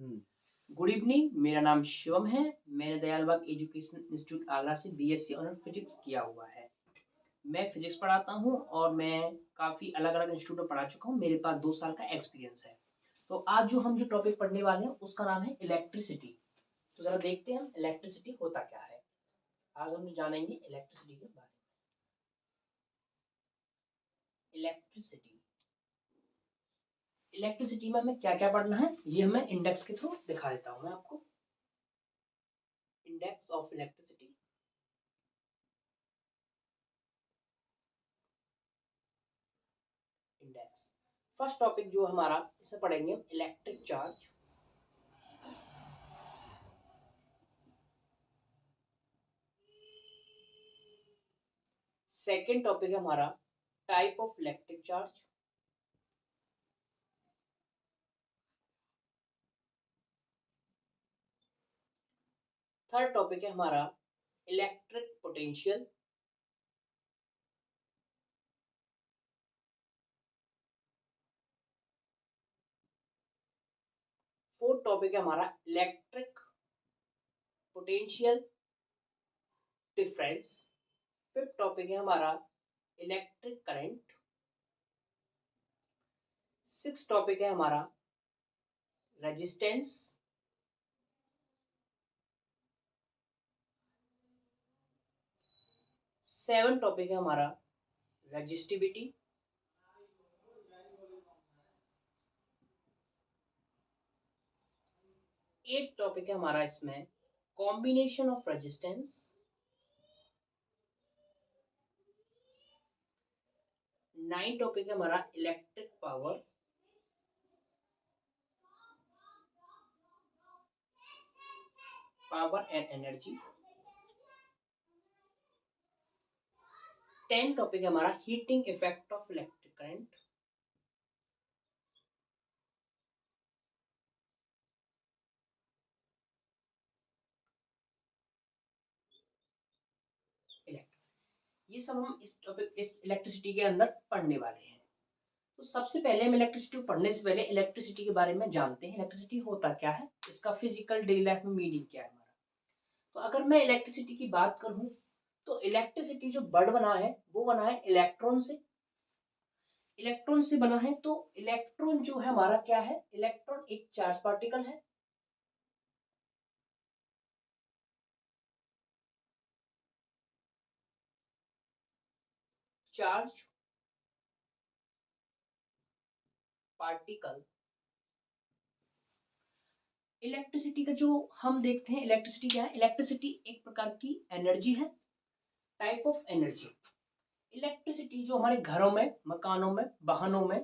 Good evening, मेरा नाम शिवम है। मैंने दयालबाग एजुकेशन इंस्टीट्यूट आगरा से बीएससी ऑनर फिजिक्स किया हुआ है। मैं फिजिक्स पढ़ाता हूँ और मैं काफ़ी अलग-अलग इंस्टीट्यूट में पढ़ा चुका हूँ। मेरे पास 2 साल का एक्सपीरियंस है। तो आज जो टॉपिक पढ़ने वाले हैं उसका नाम है इलेक्ट्रिसिटी। तो ज़रा देखते हैं हम इलेक्ट्रिसिटी होता क्या है। आज हम जानेंगे इलेक्ट्रिसिटी के बारे में। इलेक्ट्रिसिटी इलेक्ट्रिसिटी में हमें क्या-क्या पढ़ना है, ये हमें इंडेक्स के थ्रू दिखा देता हूँ मैं आपको। Index of electricity. Index. First topic जो हमारा इसे पढ़ेंगे हम इलेक्ट्रिक चार्ज। सेकेंड टॉपिक है हमारा type of electric charge. Third topic है हमारा इलेक्ट्रिक पोटेंशियल। फोर्थ टॉपिक है हमारा electric potential difference. Fifth topic है हमारा इलेक्ट्रिक करंट। सिक्स टॉपिक है हमारा रेजिस्टेंस। सेवन टॉपिक है हमारा रेजिस्टिविटी। एट टॉपिक है हमारा इसमें combination of resistance. Nine topic है हमारा electric power. Power and energy. 10 topic है हमारा heating effect of electric current. ये सब हम इस टॉपिक इस इलेक्ट्रिसिटी के अंदर पढ़ने वाले हैं। तो सबसे पहले हम इलेक्ट्रिसिटी पढ़ने से पहले इलेक्ट्रिसिटी के बारे में जानते हैं। इलेक्ट्रिसिटी होता क्या है, इसका फिजिकल डेली लाइफ में मीनिंग क्या है हमारा। तो अगर मैं इलेक्ट्रिसिटी की बात करूं तो इलेक्ट्रिसिटी जो वर्ड बना है वो बना है इलेक्ट्रॉन से। इलेक्ट्रॉन से बना है तो इलेक्ट्रॉन जो है हमारा क्या है, इलेक्ट्रॉन एक चार्ज पार्टिकल है। Charge particle. इलेक्ट्रिसिटी का जो हम देखते हैं, इलेक्ट्रिसिटी क्या है, इलेक्ट्रिसिटी एक प्रकार की एनर्जी है, टाइप ऑफ एनर्जी। इलेक्ट्रिसिटी जो हमारे घरों में, मकानों में, वाहनों में,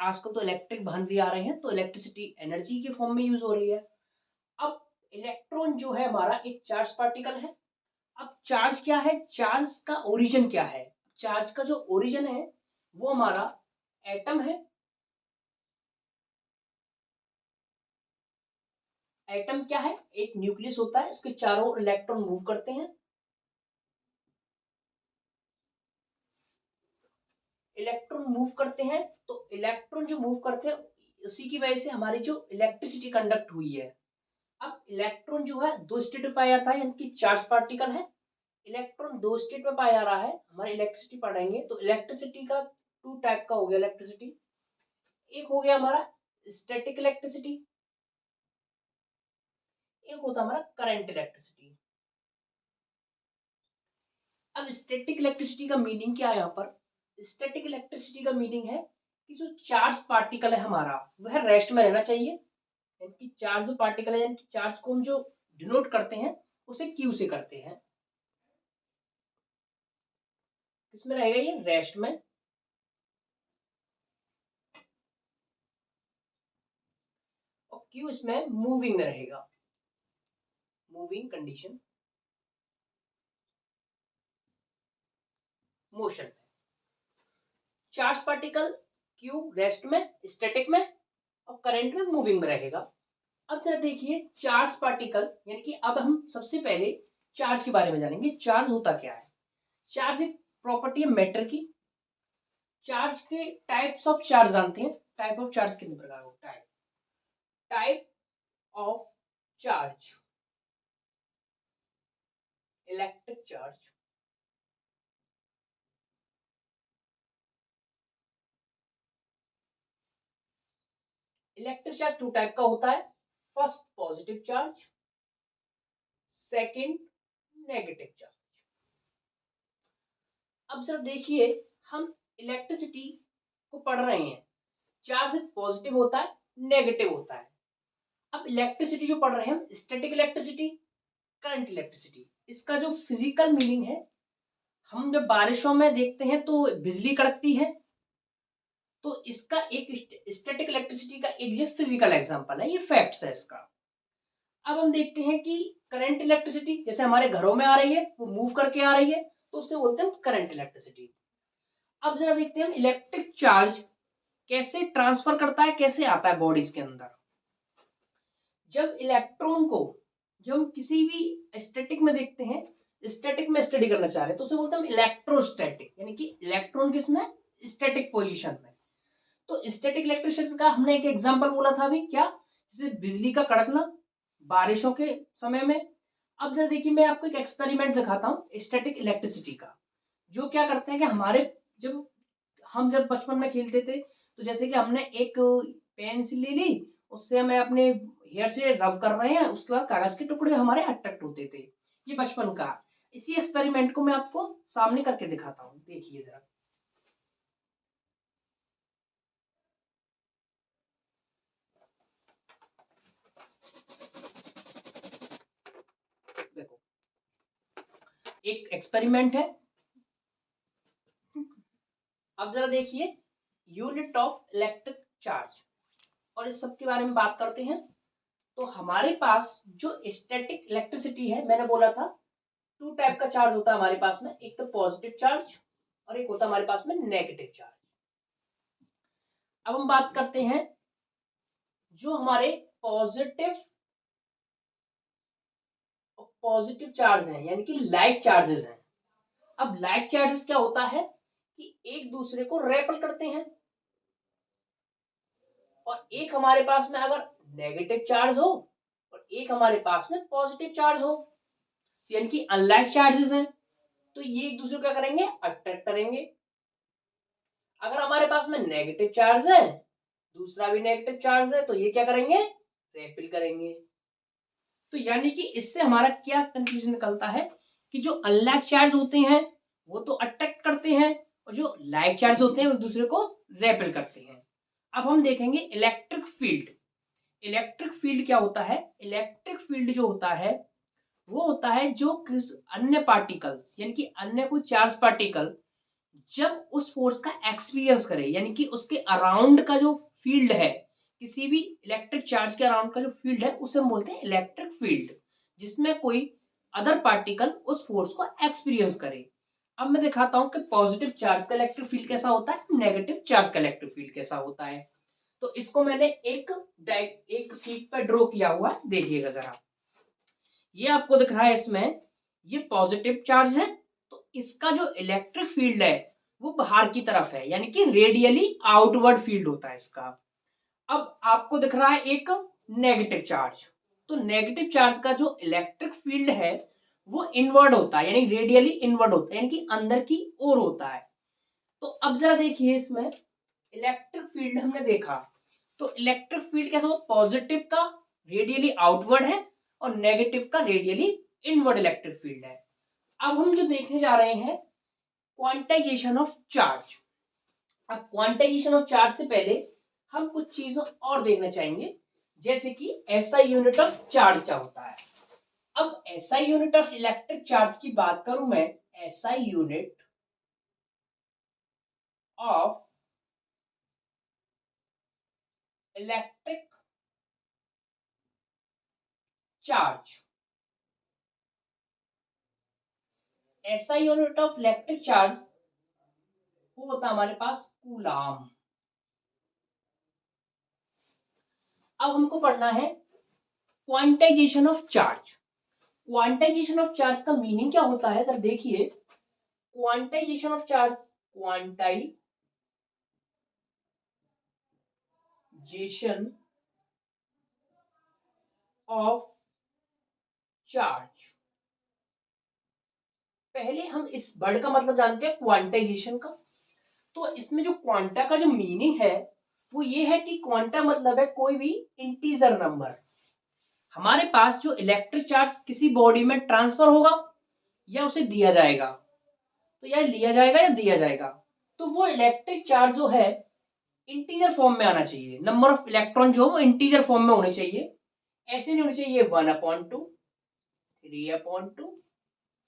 आजकल तो इलेक्ट्रिक वाहन भी आ रहे हैं, तो इलेक्ट्रिसिटी एनर्जी के फॉर्म में यूज हो रही है। अब इलेक्ट्रॉन जो है हमारा एक चार्ज पार्टिकल है। अब चार्ज क्या है, चार्ज का ओरिजिन क्या है, चार्ज का जो ओरिजिन है वो हमारा एटम है। एटम क्या है, एक न्यूक्लियस होता है, इसके चारों इलेक्ट्रॉन मूव करते हैं। इलेक्ट्रॉन मूव करते हैं, तो इलेक्ट्रॉन जो मूव करते हैं उसी की वजह से हमारी जो इलेक्ट्रिसिटी कंडक्ट हुई है। अब इलेक्ट्रॉन जो है दो स्टेट में पाया जाता है, यानी कि चार्ज पार्टिकल है। इलेक्ट्रॉन दो स्टेट में पाया जा रहा है। हमारे इलेक्ट्रिसिटी पढ़ेंगे तो इलेक्ट्रिसिटी का टू टाइप का हो गया इलेक्ट्रिसिटी। एक हो गया हमारा स्टैटिक इलेक्ट्रिसिटी, एक होता हमारा करंट इलेक्ट्रिसिटी। अब स्टैटिक इलेक्ट्रिसिटी का मीनिंग क्या है, यहाँ पर स्टैटिक इलेक्ट्रिसिटी का मीनिंग है कि जो चार्ज पार्टिकल है हमारा वह रेस्ट में रहना चाहिए। यानी कि चार्ज जो पार्टिकल है, यानी कि चार्ज को हम जो डिनोट करते हैं उसे क्यू से करते हैं। किसमें रहेगा, ये रेस्ट में। और क्यू इसमें मूविंग में रहेगा, मूविंग कंडीशन, मोशन में। चार्ज पार्टिकल क्यू रेस्ट में, स्टैटिक में, और करंट में मूविंग में रहेगा। अब जरा देखिए चार्ज पार्टिकल, यानी कि अब हम सबसे पहले चार्ज के बारे में जानेंगे। चार्ज होता क्या है, चार्ज एक प्रॉपर्टी है मैटर की। चार्ज के टाइप्स ऑफ चार्ज जानते हैं, टाइप ऑफ चार्ज कितने प्रकार हो, type type of charge, electric charge. Electric charge two type का होता है, first positive charge, second negative charge. अब जरा देखिए, हम इलेक्ट्रिसिटी को पढ़ रहे हैं, चार्ज पॉजिटिव होता है, नेगेटिव होता है। अब इलेक्ट्रिसिटी जो पढ़ रहे हैं हम, स्टैटिक इलेक्ट्रिसिटी, करंट इलेक्ट्रिसिटी, इसका जो फिजिकल मीनिंग है, हम जब बारिशों में देखते हैं तो बिजली कड़कती है, तो इसका एक स्टैटिक इलेक्ट्रिसिटी का एक ये फिजिकल एग्जांपल है, ये फैक्ट्स है इसका। अब हम देखते हैं कि करंट इलेक्ट्रिसिटी जैसे हमारे घरों में आ रही है, वो मूव करके आ रही है, तो उससे बोलते हैं करंट इलेक्ट्रिसिटी। अब जरा देखते हैं हम इलेक्ट्रिक चार्ज कैसे ट्रांसफर करता है, कैसे आता है बॉडीज के अंदर। जब इलेक्ट्रॉन को, जब हम किसी भी स्टैटिक में देखते हैं, स्टैटिक में स्टडी करना चाह रहे हैं, तो उसे बोलते हैं इलेक्ट्रोस्टैटिक, यानी कि इलेक्ट्रॉन किसमें, स्टैटिक पोजीशन में। तो स्टैटिक इलेक्ट्रिसिटी का हमने एक एग्जांपल बोला था अभी, क्या, जैसे बिजली का कड़कना बारिशों के समय में। अब जरा देखिए, मैं आपको एक एक्सपेरिमेंट दिखाता हूँ स्टैटिक इलेक्ट्रिसिटी का, जो क्या करते हैं कि हमारे जब बचपन में खेलते थे, तो जैसे कि हमने एक पेंसिल ले ली, उससे हमें अपने हेयर से रब कर रहे हैं, उसके बाद कागज के टुकड़े हमारे अट्रैक्ट होते थे, ये बचपन का। इसी एक्सपेरिमेंट को मैं आपको सामने करके दिखाता हूँ, देखिए जरा। देखो, एक एक्सपेरिमेंट है। अब जरा देखिए, यूनिट ऑफ इलेक्ट्रिक चार्ज, और इस सब के बारे में बात करते हैं। तो हमारे पास जो स्टैटिक इलेक्ट्रिसिटी है, मैंने बोला था टू टाइप का चार्ज होता है हमारे पास में, एक तो पॉजिटिव चार्ज और एक होता है हमारे पास में नेगेटिव चार्ज। अब हम बात करते हैं जो हमारे पॉजिटिव चार्ज हैं, यानी कि लाइक चार्जेस हैं। अब लाइक चार्जेस क्या होता है कि एक दूसरे को रेपल करते हैं, और एक हमारे पास में अगर नेगेटिव चार्ज हो और एक हमारे पास में पॉजिटिव चार्ज हो, यानी कि अनलाइक चार्जेस हैं, तो ये एक दूसरे को क्या करेंगे, अट्रैक्ट करेंगे। अगर हमारे पास में नेगेटिव चार्ज है, दूसरा भी नेगेटिव चार्ज है, तो ये क्या करेंगे, रेपेल करेंगे। तो यानी कि इससे हमारा क्या कंक्लूजन निकलता है कि जो अनलाइक चार्ज होते हैं वो तो अट्रैक्ट करते हैं, और जो लाइक चार्ज होते हैं वो एक दूसरे को रेपेल करते हैं। अब हम देखेंगे इलेक्ट्रिक फील्ड। इलेक्ट्रिक फील्ड क्या होता है, इलेक्ट्रिक फील्ड जो होता है वो होता है जो अन्य पार्टिकल्स, यानी कि अन्य कोई चार्ज पार्टिकल जब उस फोर्स का एक्सपीरियंस करे, यानी कि उसके अराउंड का जो फील्ड है, किसी भी इलेक्ट्रिक चार्ज के अराउंड का जो फील्ड है उसे हम बोलते हैं इलेक्ट्रिक फील्ड, जिसमें कोई अदर पार्टिकल उस फोर्स को एक्सपीरियंस करे। अब मैं दिखाता हूं कि पॉजिटिव चार्ज का इलेक्ट्रिक फील्ड कैसा होता है, नेगेटिव चार्ज का इलेक्ट्रिक फील्ड कैसा होता है। तो इसको मैंने एक शीट पर ड्रॉ किया हुआ है, देखिएगा जरा। ये आपको दिख रहा है इसमें, ये पॉजिटिव चार्ज है, तो इसका जो इलेक्ट्रिक फील्ड है वो बाहर की तरफ है, यानी कि रेडियली आउटवर्ड फील्ड होता है इसका। अब आपको दिख रहा है एक नेगेटिव चार्ज, तो नेगेटिव चार्ज का जो इलेक्ट्रिक फील्ड है वो इनवर्ड होता है, यानी रेडियली इनवर्ड होता है, यानी कि अंदर की ओर होता है। तो अब जरा देखिए, इसमें इलेक्ट्रिक फील्ड हमने देखा, तो इलेक्ट्रिक फील्ड कैसा हो, पॉजिटिव का रेडियली आउटवर्ड है और नेगेटिव का रेडियली इनवर्ड इलेक्ट्रिक फील्ड है। अब हम जो देखने जा रहे हैं क्वांटाइजेशन ऑफ चार्ज। अब क्वांटाइजेशन ऑफ चार्ज से पहले हम कुछ चीजों और देखना चाहेंगे, जैसे कि एसआई यूनिट ऑफ चार्ज क्या होता है। अब SI unit of electric charge की बात करूं मैं, SI unit of electric charge, SI unit of electric charge वो होता है हमारे पास कूलाम। अब हमको पढ़ना है quantization of charge. Quantization of charge का मीनिंग क्या होता है सर, देखिए, quantization of charge, quantization of charge. पहले हम इस वर्ड का मतलब जानते हैं क्वांटाइजेशन का। तो इसमें जो क्वांटा का जो मीनिंग है वो ये है कि क्वांटा मतलब है कोई भी इंटीजर नंबर। हमारे पास जो इलेक्ट्रिक चार्ज किसी बॉडी में ट्रांसफर होगा या उसे दिया जाएगा, तो या लिया जाएगा या दिया जाएगा, तो वो इलेक्ट्रिक चार्ज जो है इंटीजर फॉर्म में आना चाहिए। नंबर ऑफ इलेक्ट्रॉन जो वो इंटीजर फॉर्म में होने चाहिए। ऐसे नहीं होने चाहिए 1/2, 3/2,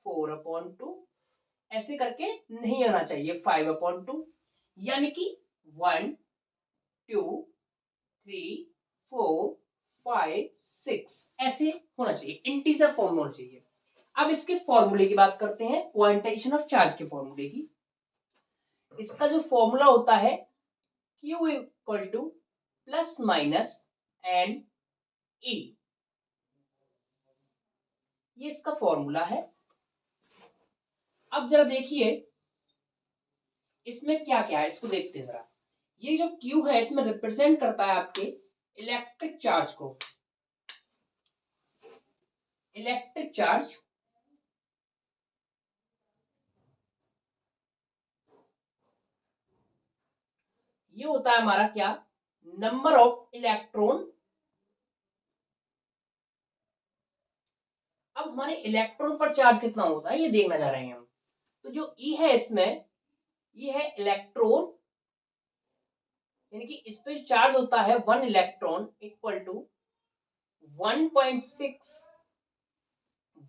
4/2, ऐसे करके नहीं आना चाहिए 5/2, यानी कि 1 2 3 4 5 6 ऐसे होना चाहिए, इंटीजर फॉर्म में होना चाहिए। अब इसके फॉर्मूले की बात करते हैं, क्वांटाइजेशन ऑफ चार्ज के फॉर्मूले की। इसका जो फॉर्मूला होता है Q equal to plus minus n e, ये इसका फॉर्मूला है। अब जरा देखिए इसमें क्या क्या है, इसको देखते हैं जरा। ये जो Q है इसमें रिप्रेजेंट करता है आपके इलेक्ट्रिक चार्ज को। इलेक्ट्रिक चार्ज ये होता है हमारा क्या, नंबर ऑफ इलेक्ट्रॉन। अब हमारे इलेक्ट्रॉन पर चार्ज कितना होता है ये देखना चाह रहे हैं हम। तो जो E है इसमें, ये है इलेक्ट्रॉन, यानी कि इस पे चार्ज होता है 1 electron equal to 1.6,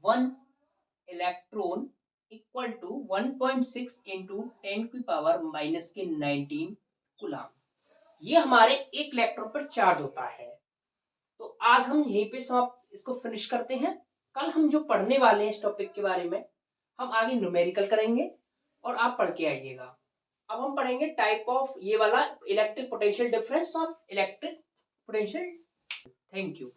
1 electron equal to 1.6 into 10⁻⁻19 coulomb. ये हमारे एक इलेक्ट्रॉन पर चार्ज होता है। तो आज हम यहीं पे समाप्त इसको फिनिश करते हैं। कल हम जो पढ़ने वाले हैं इस टॉपिक के बारे में, हम आगे न्यूमेरिकल करेंगे और आप पढ़ के आइएगा। अब हम पढ़ेंगे टाइप ऑफ ये वाला इलेक्ट्रिक पोटेंशियल डिफरेंस और इलेक्ट्रिक पोटेंशियल। Thank you.